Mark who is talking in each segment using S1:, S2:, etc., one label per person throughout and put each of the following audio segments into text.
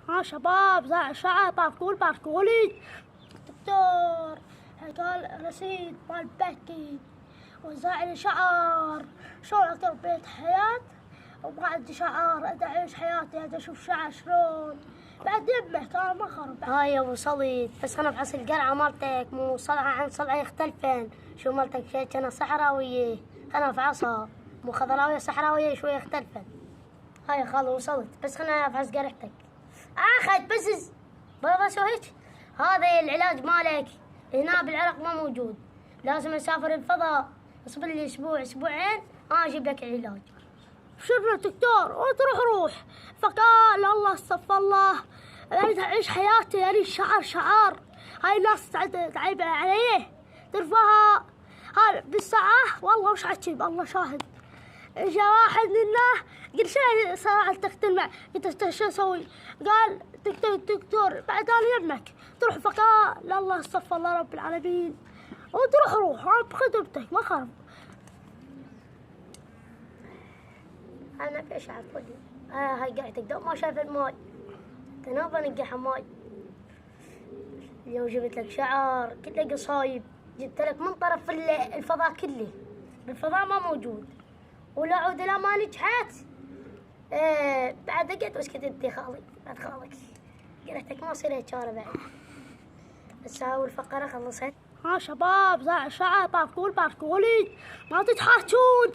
S1: ها شباب زع شعر باركولي دكتور قال رصيد مال بكي وزع لي شعر شلون اقدر بيت حياة وما عندي شعر اعيش حياتي اشوف شعر شلون بعد يمك انا ما خرب.
S2: هاي يا ابو صليد بس انا بحس القلعه مالتك مو صلعه عن صلعه يختلفن. شو مالتك شيء انا صحراويه انا في عصا مو خضراويه صحراويه شويه يختلفن. هاي خالو وصلت بس خلنا افحص قرحتك. اخذ بس بس هيك. هذا العلاج مالك هنا بالعراق ما موجود لازم اسافر الفضاء اصبر لي اسبوع اسبوعين اجيب لك العلاج.
S1: شوف دكتور روح فقال الله استغفر الله اريد اعيش حياتي اريد شعار هاي الناس تعيب عليه ترفعها هاي بالساعة والله وش عجيب الله شاهد. اجا واحد منا قلت شو صراحة تقتل مع قلت شو اسوي؟ قال دكتور بعد انا يمك تروح فقال الله استغفر الله رب العالمين روح بخدمتك ما خاف.
S2: انا في اشعه فضي هاي قاعدتك دوب ما شايف الماي تنابا نقي حماي. اليوم جبت لك شعر كله قصايب جبت لك من طرف الفضاء كله بالفضاء ما موجود ولا عود لا ما نجحت. بعد قلت وش كنت انت خالي بعد خالك قرحتك ما صير هيك بعد بس هاي الفقره خلصت.
S1: ها شباب زع شعر باركولي ما تتحاجون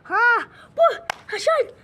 S1: ها بوه هشام